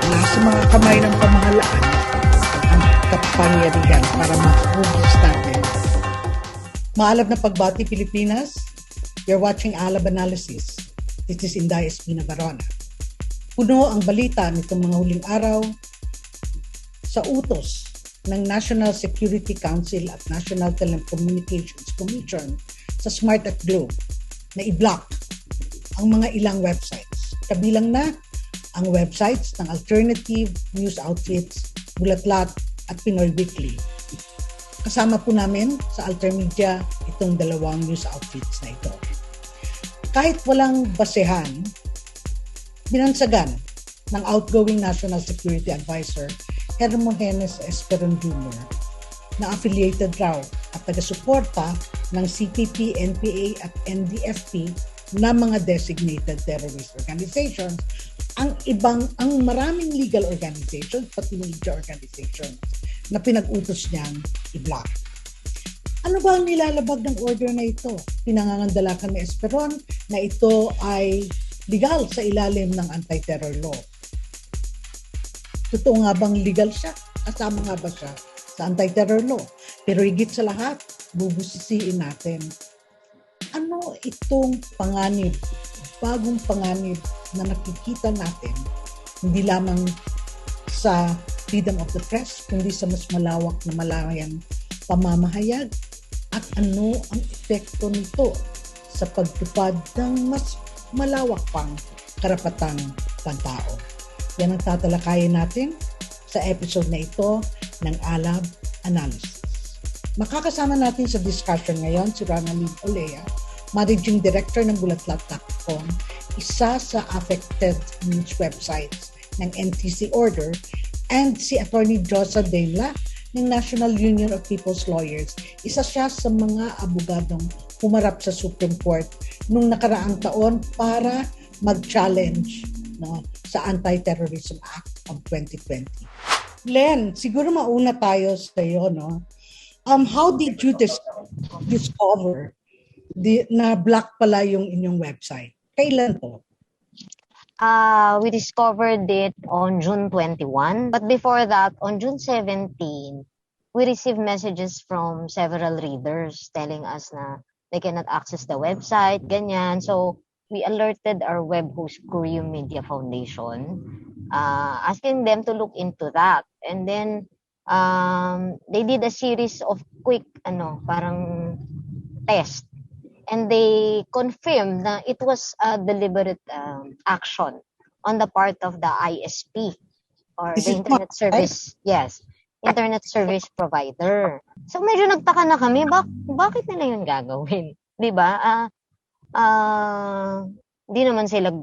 Nasa mga kamay ng pamahalaan ang kapangyarihan para mahugis natin. Maalab na pagbati Pilipinas, you're watching ALAB Analysis. This is Inday Espina Barona. Puno ang balita nitong mga huling araw sa utos ng National Security Council at National Telecommunications Commission sa Smart at Globe na i-block ang mga ilang websites. Kabilang na ang websites ng alternative news outfits, Bulatlat at Pinoy Weekly. Kasama po namin sa Altermedia itong dalawang news outfits na ito. Kahit walang basehan, binansagan ng outgoing National Security Advisor Hermogenes Esperon Jr. na affiliated raw at taga-suporta ng CPP, NPA at NDFP na mga designated terrorist organizations, ang maraming legal organizations, pati media organizations na pinag-utos niyang i-block. Ano ba ang nilalabag ng order na ito? Pinangangandalakan ni Esperon na ito ay legal sa ilalim ng anti-terror law. Totoo nga bang legal siya? Kasama nga ba siya sa anti-terror law? Pero higit sa lahat, bubusisiin natin. Ano itong panganib, bagong panganib na nakikita natin, hindi lamang sa freedom of the press, kundi sa mas malawak na malayang pamamahayag, at ano ang epekto nito sa pagtupad ng mas malawak pang karapatang pantao. Yan ang tatalakayin natin sa episode na ito ng ALAB Analysis. Makakasama natin sa discussion ngayon si Ronaldin Olea, Managing Director ng Bulatlat.com, isa sa affected news websites ng NTC order, and si Attorney Josa Dela ng National Union of People's Lawyers. Isa siya sa mga abogadong humarap sa Supreme Court nung nakaraang taon para mag-challenge sa Anti-Terrorism Act of 2020. Len, siguro mauna tayo sa iyo, no? How did you discover na block pala yung inyong website? Kailan to? We discovered it on June 21. But before that, on June 17, we received messages from several readers telling us na they cannot access the website, ganyan. So, we alerted our web host, Curium Media Foundation, asking them to look into that. And then, they did a series of quick, parang test. And they confirmed that it was a deliberate action on the part of the ISP or the internet service. Yes, internet service provider. So medyo nagtaka na kami, bakit nila yun gagawin? 'Di ba? Di naman sila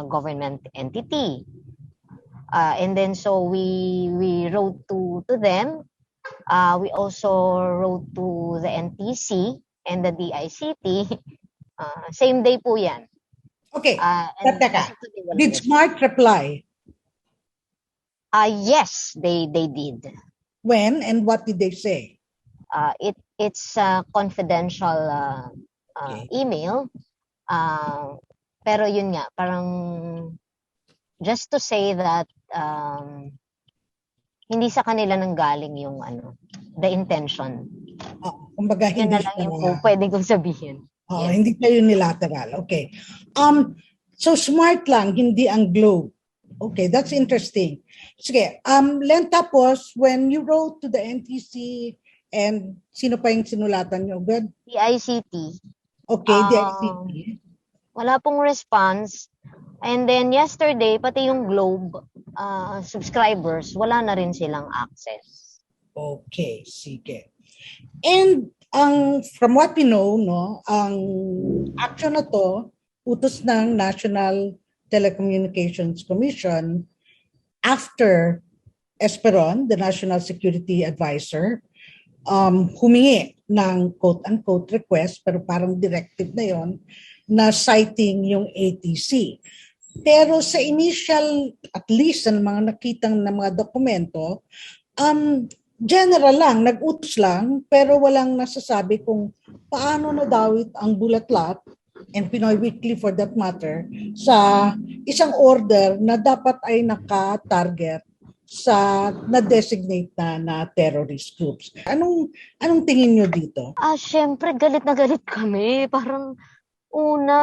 government entity. And then so we wrote to them. We also wrote to the NTC and the DICT, same day po yan. Okay, teka. Did Smart reply? Yes, they did. When and what did they say? It's a confidential email. Pero yun nga, parang just to say that hindi sa kanila nanggaling yung the intention. Kumbaga, yun na lang yung pwede kong sabihin. Yes. Hindi kayo unilateral. Okay. So smart lang, hindi ang Globe. Okay, that's interesting. Sige, Len, tapos, when you wrote to the NTC and sino pa yung sinulatan nyo? Good? DICT. Okay, DICT. Wala pong response. And then yesterday, pati yung Globe subscribers, wala na rin silang access. Okay, sige. And from what we know, ang action na to, utos ng National Telecommunications Commission after Esperon, the National Security Advisor, humingi ng quote-unquote request, pero parang directive na yon, na citing yung ATC. Pero sa initial, at least sa mga nakitang na mga dokumento, general lang, nag-utos lang, pero walang nasasabi kung paano nadawit ang Bulatlat and Pinoy Weekly for that matter, sa isang order na dapat ay naka-target sa na-designate na terrorist groups. Anong tingin nyo dito? Siyempre galit na galit kami. Parang una,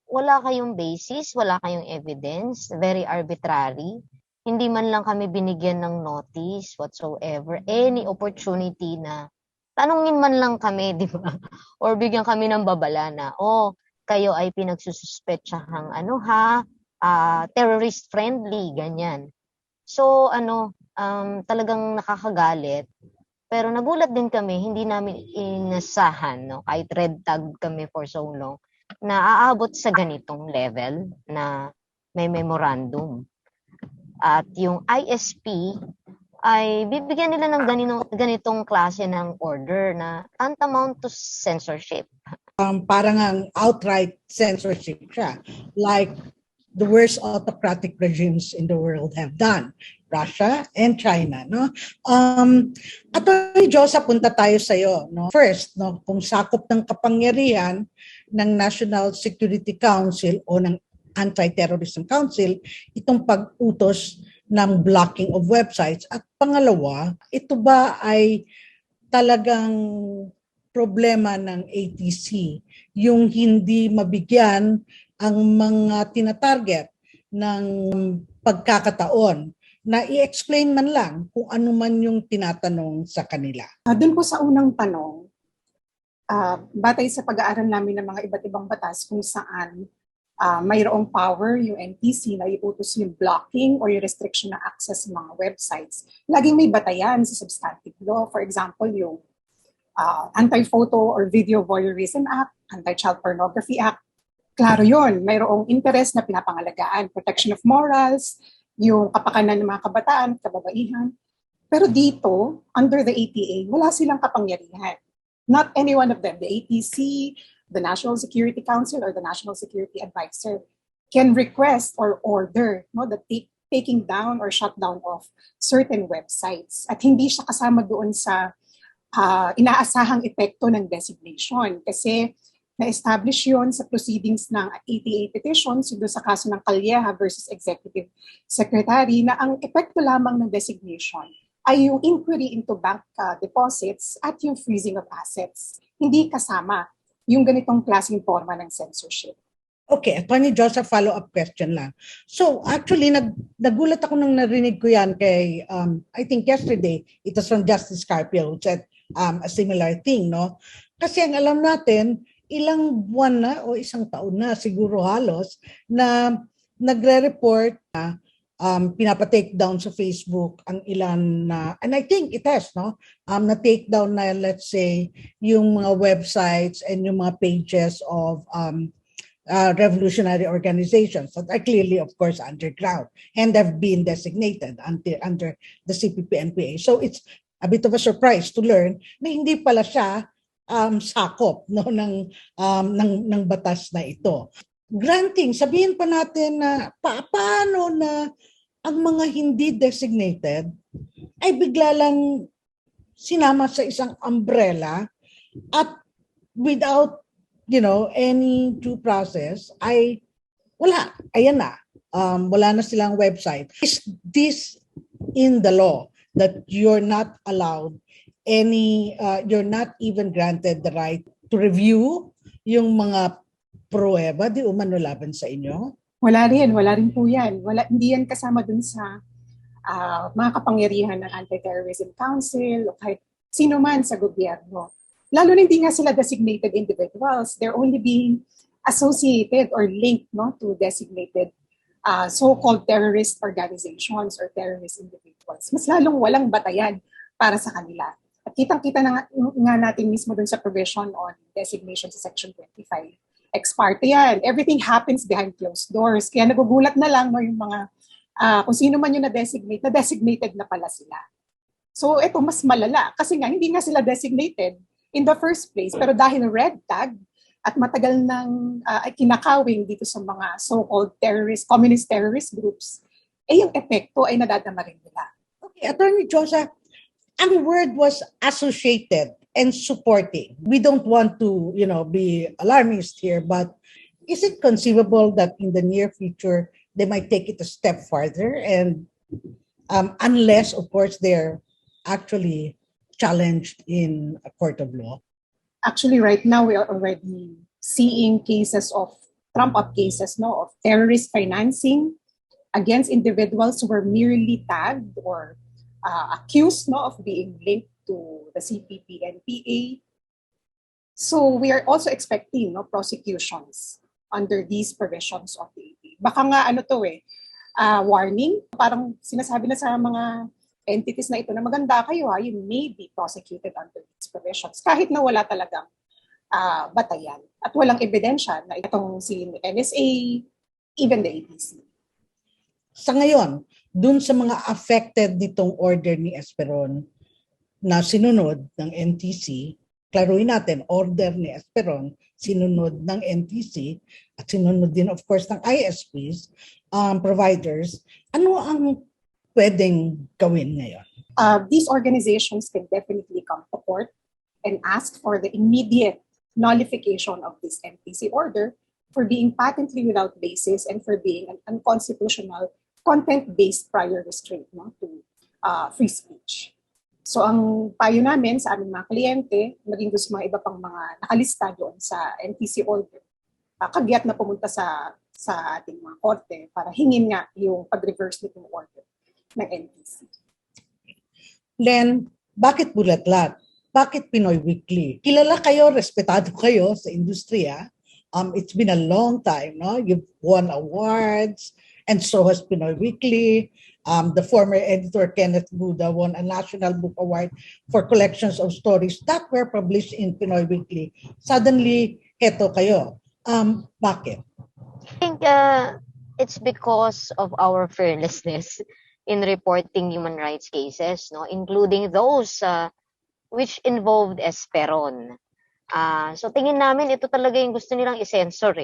wala kayong basis, wala kayong evidence, very arbitrary. Hindi man lang kami binigyan ng notice whatsoever, any opportunity na tanungin man lang kami, di ba? Or bigyan kami ng babala na, kayo ay pinagsususpetsahang terrorist friendly, ganyan. So, talagang nakakagalit. Pero nagulat din kami, hindi namin inasahan, no? Kahit red tag kami for so long, na aabot sa ganitong level na may memorandum. At yung ISP ay bibigyan nila ng ganitong klase ng order na tantamount to censorship. Parang ang outright censorship siya, like the worst autocratic regimes in the world have done, Russia and China, no? Attorney Josa, punta tayo sa iyo, no? First, no, kung sakop ng kapangyarihan ng National Security Council o ng Anti-Terrorism Council itong pag-utos ng blocking of websites, at pangalawa, ito ba ay talagang problema ng ATC, yung hindi mabigyan ang mga tinatarget ng pagkakataon na i-explain man lang kung ano man yung tinatanong sa kanila? Doon po sa unang tanong, batay sa pag-aaral namin ng mga iba't ibang batas kung saan mayroong power yung NTC na iutos yung blocking or yung restriction na access sa mga websites. Laging may batayan sa substantive law. For example, yung Anti-Photo or Video Voyeurism Act, Anti-Child Pornography Act. Klaro yun, mayroong interest na pinapangalagaan, protection of morals, yung kapakanan ng mga kabataan, kababaihan. Pero dito, under the ATA, wala silang kapangyarihan. Not any one of them, the ATC, the National Security Council, or the National Security Advisor, can request or order the taking down or shutdown of certain websites. At hindi siya kasama doon sa inaasahang epekto ng designation kasi na-establish yon sa proceedings ng ATA petitions doon sa kaso ng Calleja versus Executive Secretary na ang epekto lamang ng designation ay yung inquiry into bank deposits at yung freezing of assets. Hindi kasama yung ganitong klaseng forma ng censorship. Okay, Attorney Joseph, follow-up question lang. So actually, nagulat ako nang narinig ko yan kay, I think yesterday, it was from Justice Carpio who said a similar thing, no? Kasi ang alam natin, ilang buwan na o isang taon na siguro halos na nagre-report na pinapa-take down sa Facebook ang ilan na, and I think it has, no? Na-take down na, let's say, yung mga websites and yung mga pages of revolutionary organizations that are clearly, of course, underground and have been designated under the CPP-NPA. So it's a bit of a surprise to learn na hindi pala siya sakop, no, ng batas na ito. Granting, sabihin pa natin na paano na ang mga hindi designated ay bigla lang sinama sa isang umbrella at without any due process, ay wala. Ayan na. Wala na silang website. Is this in the law that you're not allowed you're not even granted the right to review yung mga pruweba di umano laban sa inyo? Wala rin po yan. Hindi yan kasama dun sa mga kapangyarihan ng Anti-Terrorism Council o kahit sino man sa gobyerno. Lalo na hindi nga sila designated individuals. They're only being associated or linked to designated so-called terrorist organizations or terrorist individuals. Mas lalong walang batayan para sa kanila. At kitang-kita na nga natin mismo dun sa provision on designation sa Section 25. Ex parte yan. Everything happens behind closed doors. Kaya nagugulat na lang yung mga, kung sino man yung na-designated na pala sila. So ito mas malala. Kasi nga, hindi nga sila designated in the first place. Pero dahil red tag at matagal nang kinakawing dito sa mga so-called communist terrorist groups, yung epekto ay nadadama rin nila. Okay, Attorney Josa, ang word was associated and supporting. We don't want to, be alarmist here, but is it conceivable that in the near future they might take it a step farther, and unless, of course, they're actually challenged in a court of law? Actually, right now we are already seeing cases of trump-up cases, no, of terrorist financing against individuals who were merely tagged or accused, no, of being linked to the CPP and PA. So we are also expecting, no, prosecutions under these provisions of the AP. Baka nga warning, parang sinasabi na sa mga entities na ito na maganda kayo you may be prosecuted under these provisions kahit na wala talagang batayan at walang ebidensya na itong si NSA, even the APC. Sa ngayon, dun sa mga affected nitong order ni Esperon na sinunod ng NTC, klaruin natin, order ni Esperon, sinunod ng NTC, at sinunod din of course ng ISPs, providers, ano ang pwedeng gawin ngayon? These organizations can definitely come to court and ask for the immediate nullification of this NTC order for being patently without basis and for being an unconstitutional content-based prior restraint, no, to free speech. So ang payo namin sa aming mga kliyente, maging sa mga iba pang mga nakalista doon sa NTC order, kagyat na pumunta sa ating mga korte para hingin nga yung pag-reverse nitong order ng NTC. Len, bakit bulatlat? Bakit Pinoy Weekly? Kilala kayo, respetado kayo sa industriya. It's been a long time, no? You've won awards, and so has Pinoy Weekly. The former editor Kenneth Buda won a National Book Award for collections of stories that were published in Pinoy Weekly. Suddenly, heto kayo. Bakit? I think it's because of our fearlessness in reporting human rights cases, no, including those which involved Esperon. So tingin namin ito talaga yung gusto nilang i-censor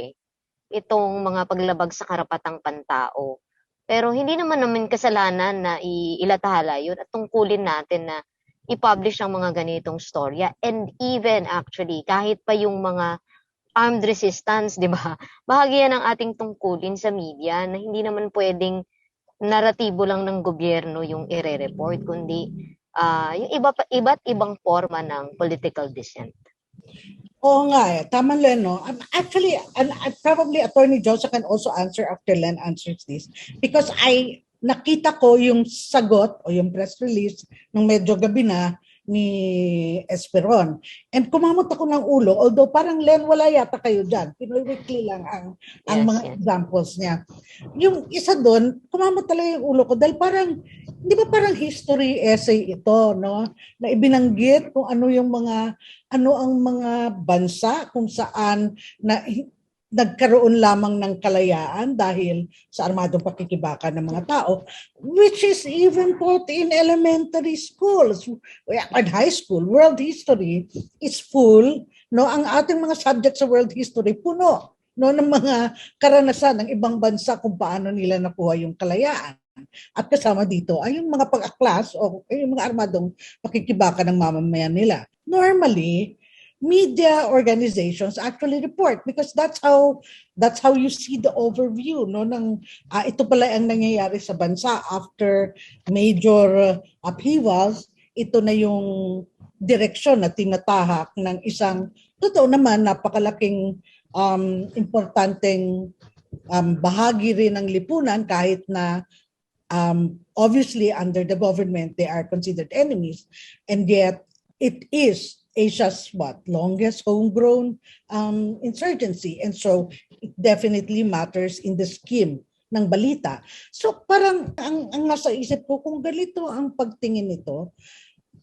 itong mga paglabag sa karapatang pantao. Pero hindi naman kasalanan na ilathala yun at tungkulin natin na i-publish ang mga ganitong storya. And even actually, kahit pa yung mga armed resistance, di ba? Bahagi yan ng ating tungkulin sa media na hindi naman pwedeng naratibo lang ng gobyerno yung ire-report, kundi yung iba't ibang forma ng political dissent. Oo nga tama Len, no? Actually, probably Attorney Joseph can also answer after Len answers this because nakita ko yung sagot o yung press release nung medyo gabi na ni Esperon. And kumamot ako ng ulo, although parang Len, wala yata kayo dyan. Pinoy Weekly lang ang mga examples niya. Yung isa doon, kumamot talaga yung ulo ko dahil parang, di ba parang history essay ito, no? Na ibinanggit kung ano ang mga bansa kung saan na nagkaroon lamang ng kalayaan dahil sa armadong pakikibaka ng mga tao, which is even taught in elementary schools and high school. World history is full, no? Ang ating mga subjects sa world history puno, no, ng mga karanasan ng ibang bansa kung paano nila nakuha yung kalayaan. At kasama dito ay yung mga pag-aklas o yung mga armadong pakikibaka ng mamamayan nila. Normally, media organizations actually report because that's how you see the overview, no, ng ito pala ang nangyayari sa bansa after major upheavals. Ito na yung direksyon na tinatahak ng isang totoo naman napakalaking importanteng bahagi rin ng lipunan kahit na obviously under the government they are considered enemies, and yet it is Asia's longest homegrown insurgency, and so it definitely matters in the scheme ng balita. So parang ang nasa isip ko, kung ganito ang pagtingin nito,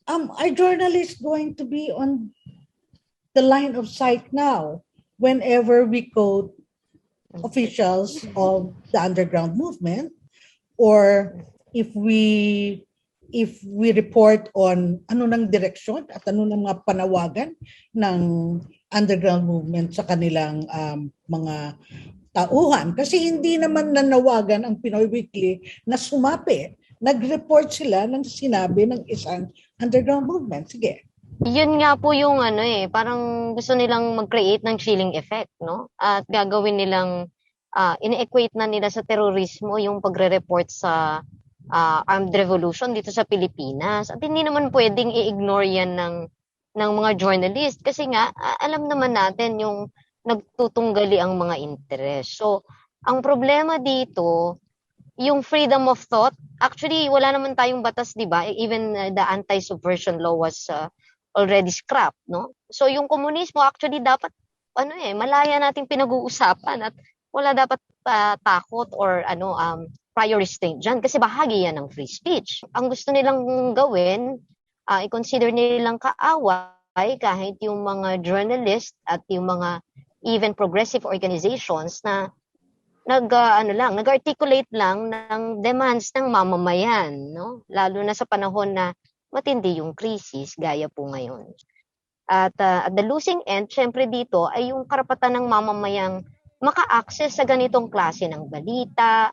are journalists going to be on the line of sight now whenever we quote officials of the underground movement, or if we report on ano ng direksyon at ano ng mga panawagan ng underground movement sa kanilang mga tauhan. Kasi hindi naman nanawagan ang Pinoy Weekly na sumapi. Nag-report sila ng sinabi ng isang underground movement. Sige. Yun nga po yung ano parang gusto nilang mag-create ng chilling effect, no? At gagawin nilang ine-equate na nila sa terorismo yung pagre-report sa armed revolution dito sa Pilipinas. At hindi naman pwedeng i-ignore yan ng mga journalist kasi nga alam naman natin yung nagtutunggali ang mga interes. So, ang problema dito, yung freedom of thought, actually wala naman tayong batas, 'di ba? Even the anti-subversion law was already scrapped, no? So yung komunismo actually dapat malaya nating pinag-uusapan at wala dapat takot or prior restraint diyan kasi bahagi yan ng free speech. Ang gusto nilang gawin, i-consider nilang kaaway kahit yung mga journalist at yung mga even progressive organizations na nag-articulate lang ng demands ng mamamayan, no? Lalo na sa panahon na matindi yung krisis gaya po ngayon. At the losing end, syempre dito ay yung karapatan ng mamamayang maka-access sa ganitong klase ng balita,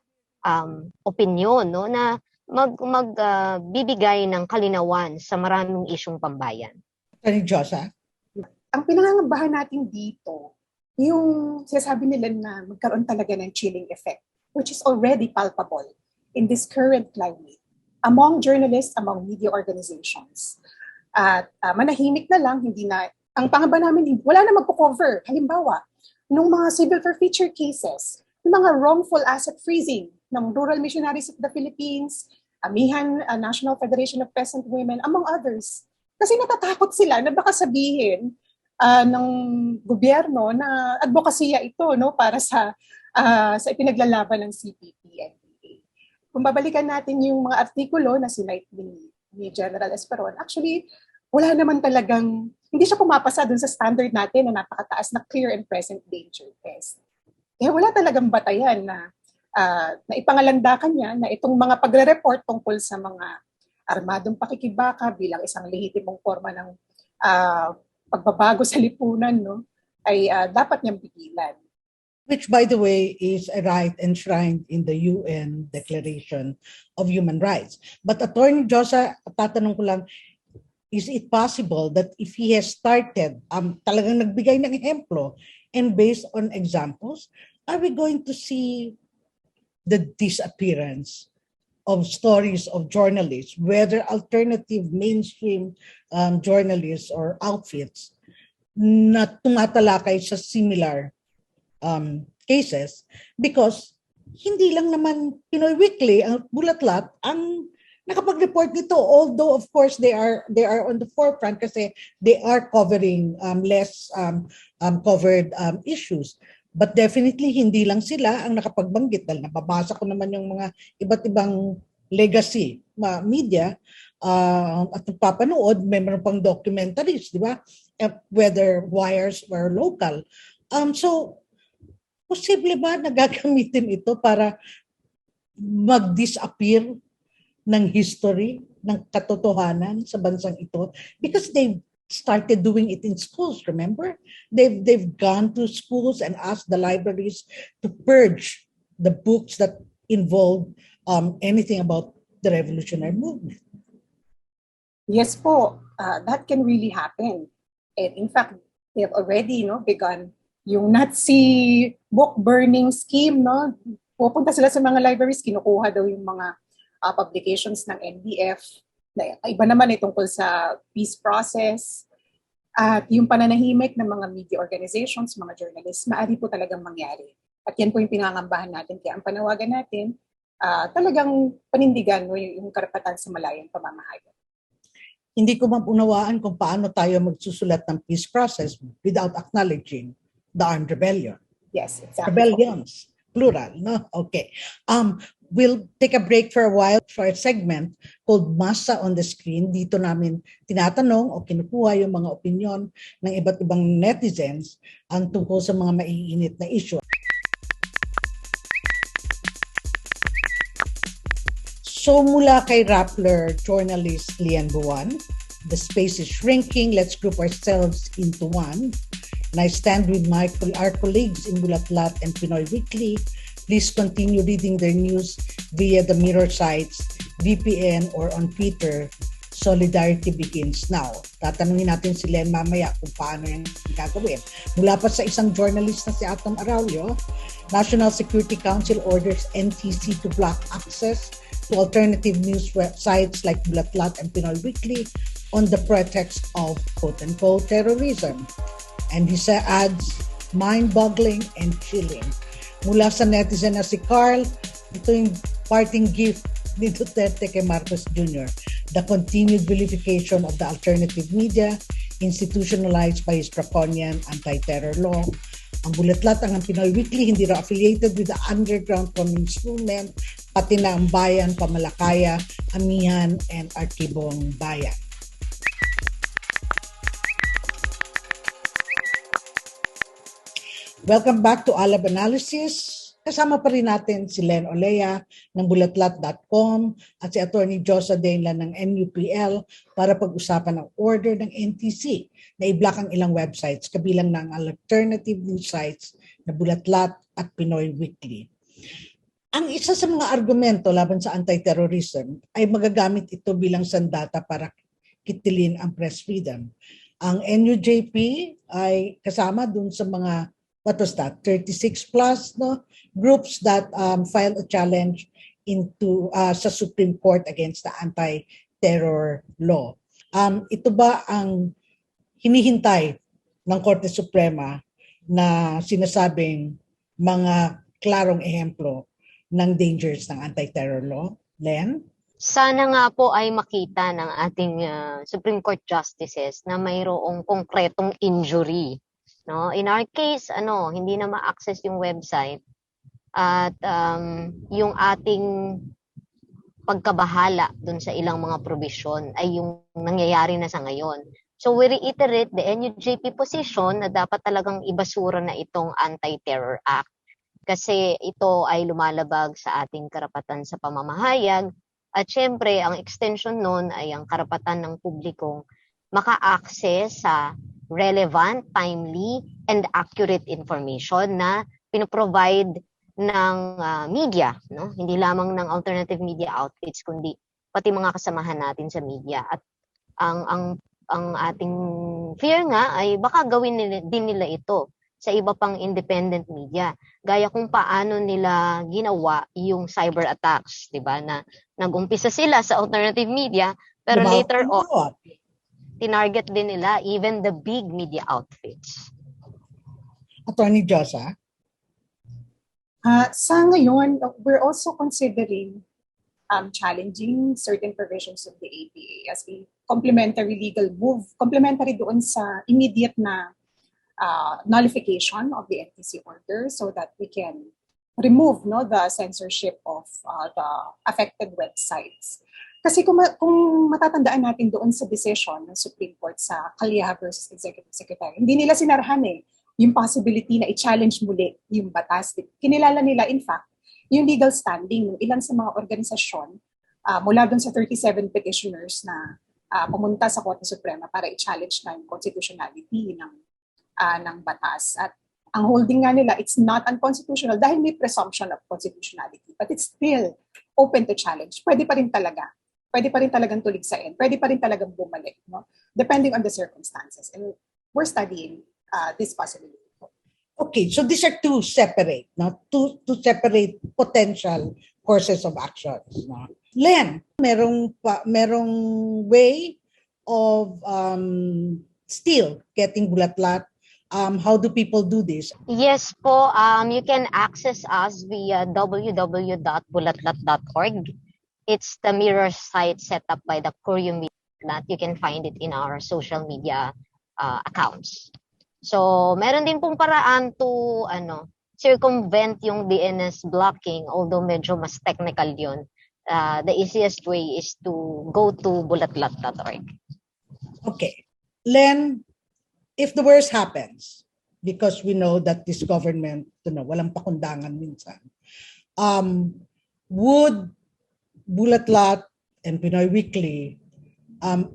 opinyon, no, na bibigay ng kalinawan sa maraming isyung pambayan. Attorney Josa? Ang pinangangabahan natin dito, yung sinasabi nila na magkaroon talaga ng chilling effect, which is already palpable in this current climate among journalists, among media organizations. At manahimik na lang, hindi na, ang pangamba namin, wala na magpo-cover. Halimbawa, nung mga civil forfeiture cases, yung mga wrongful asset freezing ng Rural Missionaries of the Philippines, Amihan National Federation of Peasant Women, among others. Kasi natatakot sila na baka sabihin ng gobyerno na advokasya ito, no, para sa ipinaglalaban ng CPP-NPA. Kung babalikan natin yung mga artikulo na sinite ni General Esperon, actually, wala naman talagang, hindi siya pumapasa dun sa standard natin na napakataas na clear and present danger test. Kaya wala talagang batayan na ipangalandakan niya na itong mga pagre-report tungkol sa mga armadong pakikibaka bilang isang lehitimong forma ng pagbabago sa lipunan, no, ay dapat niyang pigilan. Which, by the way, is a right enshrined in the UN Declaration of Human Rights. But Attorney Josa, tatanong ko lang, is it possible that if he has started, talagang nagbigay ng ehemplo, and based on examples, are we going to see the disappearance of stories of journalists, whether alternative mainstream journalists or outfits, na tumatalakay sa similar cases? Because hindi lang naman Pinoy Weekly, ang Bulatlat, ang nakapag-report nito, although of course they are on the forefront kasi they are covering less covered issues. But definitely hindi lang sila ang nakapagbanggit dahil nababasa ko naman yung mga iba't ibang legacy media at nagpapanood, may meron pang documentaries, di ba? Whether wires or local. So, posible ba na gagamitin ito para mag-disappear ng history, ng katotohanan sa bansang ito? Because they've started doing it in schools, remember? They've gone to schools and asked the libraries to purge the books that involve anything about the revolutionary movement. Yes po, that can really happen. And in fact, they have already begun yung Nazi book burning scheme. No? Pupunta sila sa mga libraries, kinukuha daw yung mga publications ng NBF. Iba naman tungkol sa peace process. At yung pananahimik ng mga media organizations, mga journalists, maaari po talagang mangyari. At yan po yung pinangangambahan natin. Kaya ang panawagan natin, talagang panindigan yung karapatan sa malayang pamamahayag. Hindi ko maunawaan kung paano tayo magsusulat ng peace process without acknowledging the armed rebellion. Yes, exactly. Rebellions, plural, no? Okay. We'll take a break for a while for a segment called Masa on the Screen. Dito namin tinatanong o kinukuha yung mga opinion ng iba't ibang netizens ang tungkol sa mga maiinit na issue. So mula kay Rappler journalist Lian Buwan, the space is shrinking, let's group ourselves into one. And I stand with our colleagues in Bulatlat and Pinoy Weekly. Please continue reading their news via the mirror sites, VPN, or on Twitter Solidarity begins now. Tatanungin natin si Len mamaya kung paano yan gagawin. Mula pa sa isang journalist na si Atom Araulio, National Security Council orders NTC to block access to alternative news websites like Bulatlat and Pinoy Weekly on the pretext of quote-unquote terrorism. And he adds, mind-boggling and chilling. Mula sa netizen na si Carl, ito yung parting gift ni Duterte kay Marcos Jr. The continued vilification of the alternative media institutionalized by his draconian anti-terror law. Ang Bulatlat ang Pinoy Weekly hindi raw affiliated with the underground communist movement, pati na ang Bayan, Pamalakaya, Amihan, and Arkibong Bayan. Welcome back to ALAB Analysis. Kasama pa rin natin si Len Olea ng bulatlat.com at si Attorney Josa Dainlan ng NUPL para pag-usapan ang order ng NTC na i-block ang ilang websites kabilang ng alternative news sites na Bulatlat at Pinoy Weekly. Ang isa sa mga argumento laban sa anti-terrorism ay magagamit ito bilang sandata para kitilin ang press freedom. Ang NUJP ay kasama dun sa mga 36 plus groups that filed a challenge into sa Supreme Court against the anti-terror law. Ito ba ang hinihintay ng Korte Suprema na sinasabing mga klarong ehemplo ng dangers ng anti-terror law? Len? Sana nga po ay makita ng ating Supreme Court justices na mayroong konkretong injury. No, in our case, hindi na ma-access yung website at yung ating pagkabahala dun sa ilang mga provision ay yung nangyayari na sa ngayon. So we reiterate the NUJP position na dapat talagang ibasura na itong Anti-Terror Act kasi ito ay lumalabag sa ating karapatan sa pamamahayag at syempre ang extension nun ay ang karapatan ng publikong maka-access sa relevant, timely, and accurate information na pinoprovide ng media, no? Hindi lamang ng alternative media outfits kundi pati mga kasamahan natin sa media. At ang ating fear nga ay baka gawin din nila ito sa iba pang independent media. Gaya kung paano nila ginawa yung cyber attacks, 'di ba? Na nag-umpisa sila sa alternative media pero later on tinarget din nila even the big media outfits. Attorney Josa? Sa ngayon, we're also considering challenging certain provisions of the APA as a complementary legal move, complementary doon sa immediate na nullification of the NTC order so that we can remove the censorship of the affected websites. Kasi kung matatandaan natin doon sa decision ng Supreme Court sa Calleja versus Executive Secretary, hindi nila sinarahan yung possibility na i-challenge muli yung batas. Kinilala nila, in fact, yung legal standing ng ilan sa mga organisasyon mula doon sa 37 petitioners na pumunta sa Korte Suprema para i-challenge na yung constitutionality ng batas. At ang holding nga nila, it's not unconstitutional dahil may presumption of constitutionality. But it's still open to challenge. Pwede pa rin talagang tuligsain. Pwede pa rin talagang bumalik, depending on the circumstances. And we're studying this possibility. Okay, so these are two separate potential courses of actions. Len, merong way of still getting Bulatlat. How do people do this? Yes po, you can access us via www.bulatlat.org. It's the mirror site set up by the Courier Media. You can find it in our social media accounts. So, meron din pong paraan to circumvent yung DNS blocking, although medyo mas technical yun. The easiest way is to go to bulatlat.org. Okay. Len, if the worst happens, because we know that this government, walang pakundangan minsan, would Bulatlat and Pinoy Weekly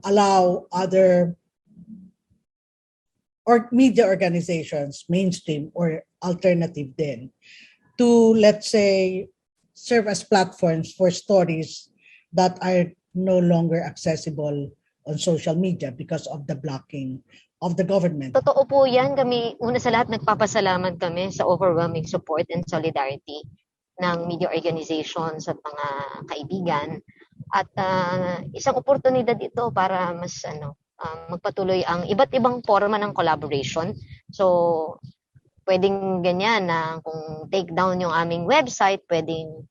allow other media organizations, mainstream or alternative din, to, let's say, serve as platforms for stories that are no longer accessible on social media because of the blocking of the government. Totoo po yan. Kami, una sa lahat, nagpapasalamat kami sa overwhelming support and solidarity ng media organizations at mga kaibigan. At isang oportunidad ito para mas magpatuloy ang iba't ibang forma ng collaboration. So, pwedeng ganyan na kung take down yung aming website, pwedeng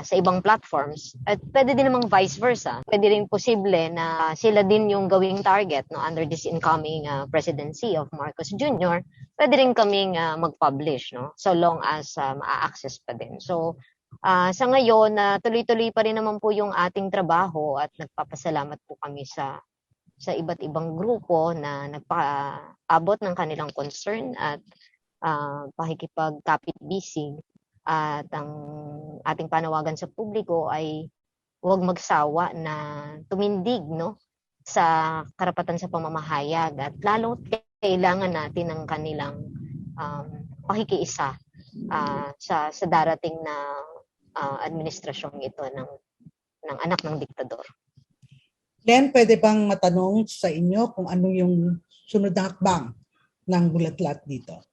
sa ibang platforms. At pwede din namang vice versa. Pwede rin posible na sila din yung gawing target no, under this incoming presidency of Marcos Jr. Pwede rin kaming mag-publish no, so long as ma-access pa din. So, sa ngayon, tuloy-tuloy pa rin naman po yung ating trabaho at nagpapasalamat po kami sa iba't ibang grupo na nagpaabot ng kanilang concern at pakikipag-kapit-bisig. At ang ating panawagan sa publiko ay huwag magsawa na tumindig no sa karapatan sa pamamahayag at lalo kailangan natin ng kanilang pakikiisa sa darating na administrasyong ito ng anak ng diktador. Len, pwede bang matanong sa inyo kung ano yung sunod na hakbang ng bulatlat dito?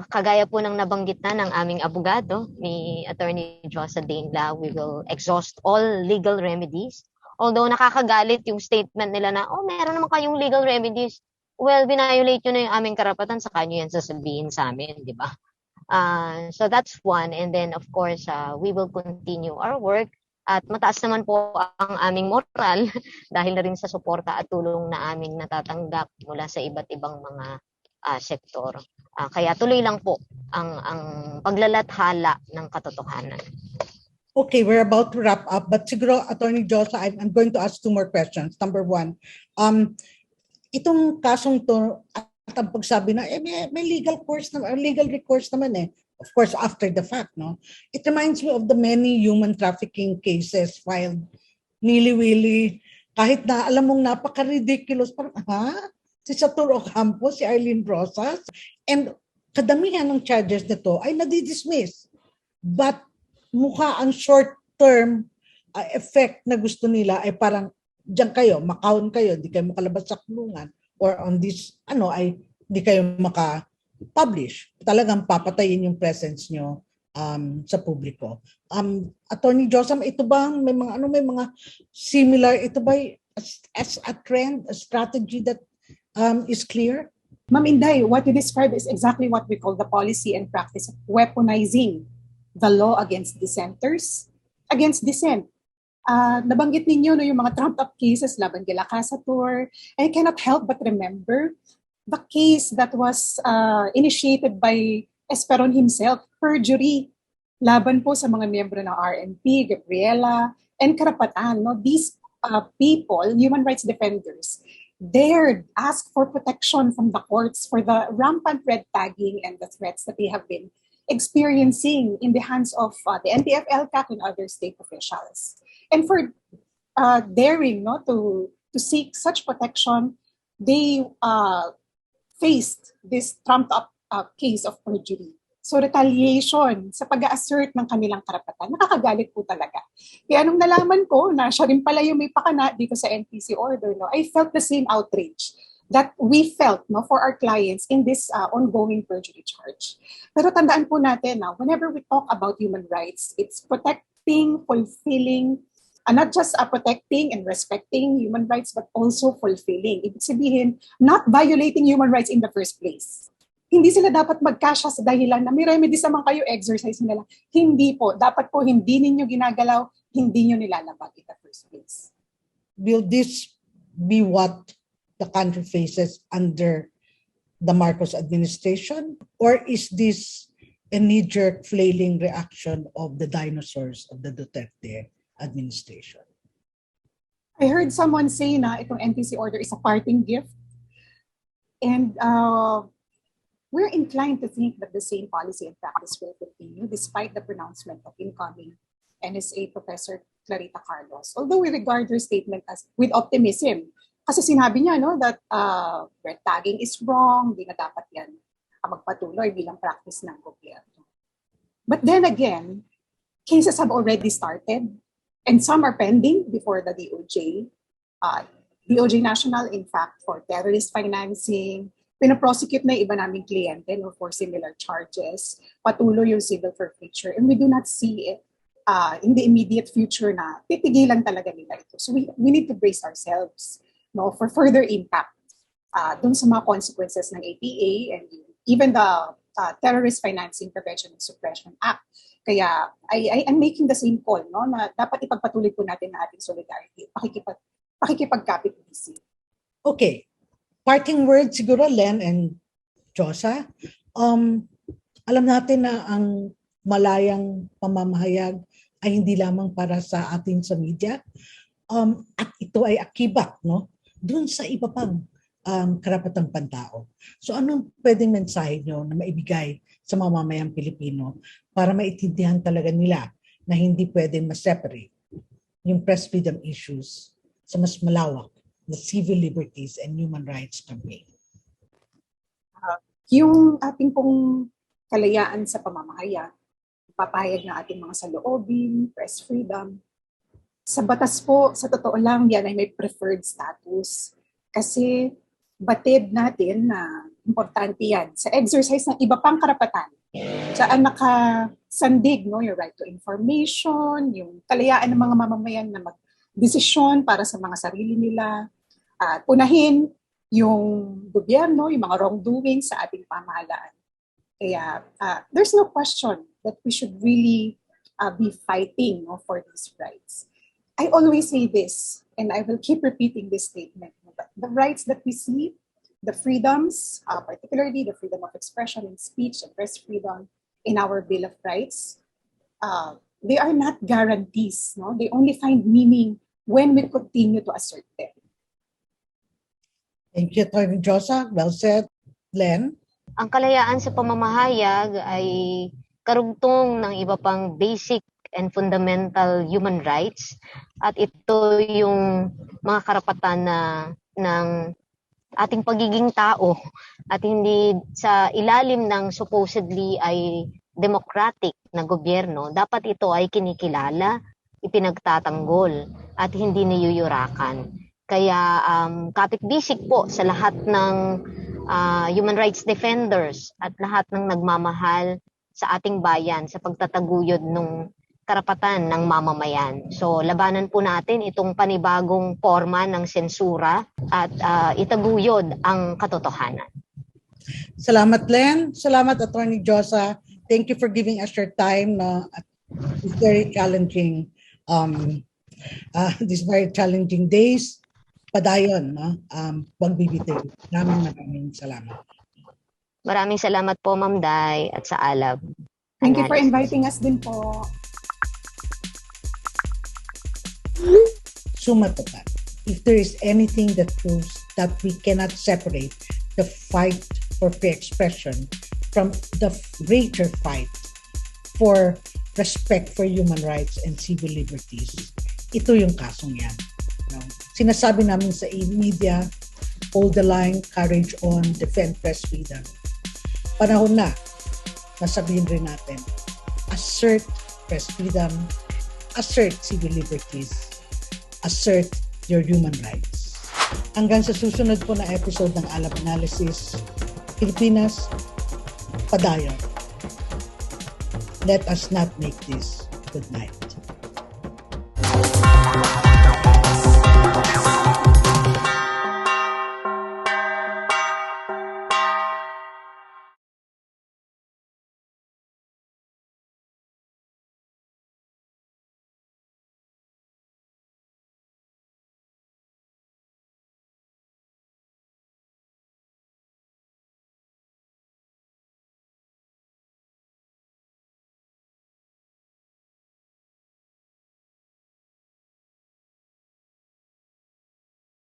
Kagaya po ng nabanggit na ng aming abogado, ni Attorney Josa Dingla, we will exhaust all legal remedies. Although nakakagalit yung statement nila na, meron naman kayong legal remedies. Well, binayolate nyo na yung aming karapatan, saka nyo yan sasabihin sa amin, di ba? So that's one. And then, of course, we will continue our work. At mataas naman po ang aming moral dahil na rin sa suporta at tulong na aming natatanggap mula sa iba't ibang mga sektor. Kaya tuloy lang po ang paglalathala ng katotohanan. Okay, we're about to wrap up. But siguro, Attorney Josa, I'm going to ask two more questions. Number one, itong kasong to, at ang pagsabi na, may legal recourse naman eh. Of course, after the fact, no? It reminds me of the many human trafficking cases filed nili-willy, kahit na alam mong napaka-ridiculous, parang, si Satur Ocampo, si Arlene Rosas, and kadamihan ng charges nito ay nadidismiss. But mukha ang short-term effect na gusto nila ay parang diyan kayo, makaon kayo, di kayo makalabas sa kulungan, or on this, ay di kayo maka-publish. Talagang papatayin yung presence nyo sa publiko. Attorney Josam, ito ba may mga similar, ito ba as a trend, a strategy that is clear? Ma'am Inday, what you described is exactly what we call the policy and practice of weaponizing the law against dissenters, against dissent. Nabanggit ninyo no, yung mga trumped-up cases laban kay Satur. I cannot help but remember the case that was initiated by Esperon himself, perjury, laban po sa mga miyembro ng RNP, Gabriela, and Karapatan. No? These people, human rights defenders, dared ask for protection from the courts for the rampant red tagging and the threats that they have been experiencing in the hands of the NTF-ELCAC and other state officials. And for daring to seek such protection, they faced this trumped-up case of perjury. So retaliation sa pag-assert ng kanilang karapatan, nakakagalit po talaga. Kaya nung nalaman ko na siya rin pala yung may pakana dito sa NPC order, I felt the same outrage that we felt for our clients in this ongoing perjury charge. Pero tandaan po natin, whenever we talk about human rights, it's protecting, fulfilling, not just protecting and respecting human rights, but also fulfilling. Ibig sabihin, not violating human rights in the first place. Hindi sila dapat magkasya sa dahilan na may remedies naman kayo, exercise nila. Hindi po. Dapat po hindi ninyo ginagalaw, hindi nyo nilalabag in the first place. Will this be what the country faces under the Marcos administration? Or is this a knee-jerk flailing reaction of the dinosaurs of the Duterte administration? I heard someone say na itong NPC order is a parting gift. And we're inclined to think that the same policy and practice will continue despite the pronouncement of incoming NSA Professor Clarita Carlos. Although we regard her statement as with optimism. Kasi sinabi niya that red tagging is wrong, hindi na dapat yan magpatuloy bilang practice ng gobyerno. But then again, cases have already started And some are pending before the DOJ. DOJ National, in fact, for terrorist financing. Pinaprosecute na iba naming kliyente for similar charges. Patuloy yung civil forfeiture. And we do not see it in the immediate future na titigilan talaga nila ito. So we need to brace ourselves for further impact dun sa mga consequences ng APA and even the Terrorist Financing Prevention and Suppression Act. Kaya I'm making the same call na dapat ipagpatuloy po natin ang ating solidarity, pakikipagkapit busy. Okay. Parting words siguro, Len and Josa. Alam natin na ang malayang pamamahayag ay hindi lamang para sa atin sa media. At ito ay akibat dun sa iba pang karapatang pantao. So anong pwedeng mensahe nyo na maibigay sa mga mamayang Pilipino para maintindihan talaga nila na hindi pwedeng ma-separate yung press freedom issues sa mas malawak na civil liberties and human rights campaign? Yung ating pong kalayaan sa pamamahayag, papayag na ating mga saloobin, press freedom, sa batas po, sa totoo lang, yan ay may preferred status. Kasi batid natin na importante yan sa exercise ng iba pang karapatan. Saan nakasandig, yung right to information, yung kalayaan ng mga mamamayan na magdesisyon para sa mga sarili nila, at unahin yung gobyerno, yung mga wrongdoing sa ating pamahalaan. Kaya there's no question that we should really be fighting for these rights. I always say this, and I will keep repeating this statement. The rights that we see, the freedoms, particularly the freedom of expression and speech and press freedom in our Bill of Rights, they are not guarantees. They only find meaning when we continue to assert them. Thank you, Atty. Josa. Well said. Len? Ang kalayaan sa pamamahayag ay karugtong ng iba pang basic and fundamental human rights. At ito yung mga karapatan ng ating pagiging tao at hindi sa ilalim ng supposedly ay democratic na gobyerno. Dapat ito ay kinikilala, ipinagtatanggol at hindi niyuyurakan. Kaya kapit-bisik po sa lahat ng human rights defenders at lahat ng nagmamahal sa ating bayan sa pagtataguyod ng karapatan ng mamamayan. So labanan po natin itong panibagong forma ng sensura at itaguyod ang katotohanan. Salamat, Len. Salamat, Atty. Josa. Thank you for giving us your time at this very challenging days. Padayon, huwag bibitiw. Maraming salamat. Maraming salamat po, Ma'am Day, at sa ALAB. Thank you for inviting us din po. Summa total, if there is anything that proves that we cannot separate the fight for free expression from the greater fight for respect for human rights and civil liberties, ito yung kasong yan. Sinasabi namin sa media, hold the line, courage on, defend press freedom. Panahon na, nasabihin rin natin, assert press freedom, assert civil liberties, assert your human rights. Hanggang sa susunod po na episode ng ALAB Analysis, Pilipinas, padayon. Let us not make this good night.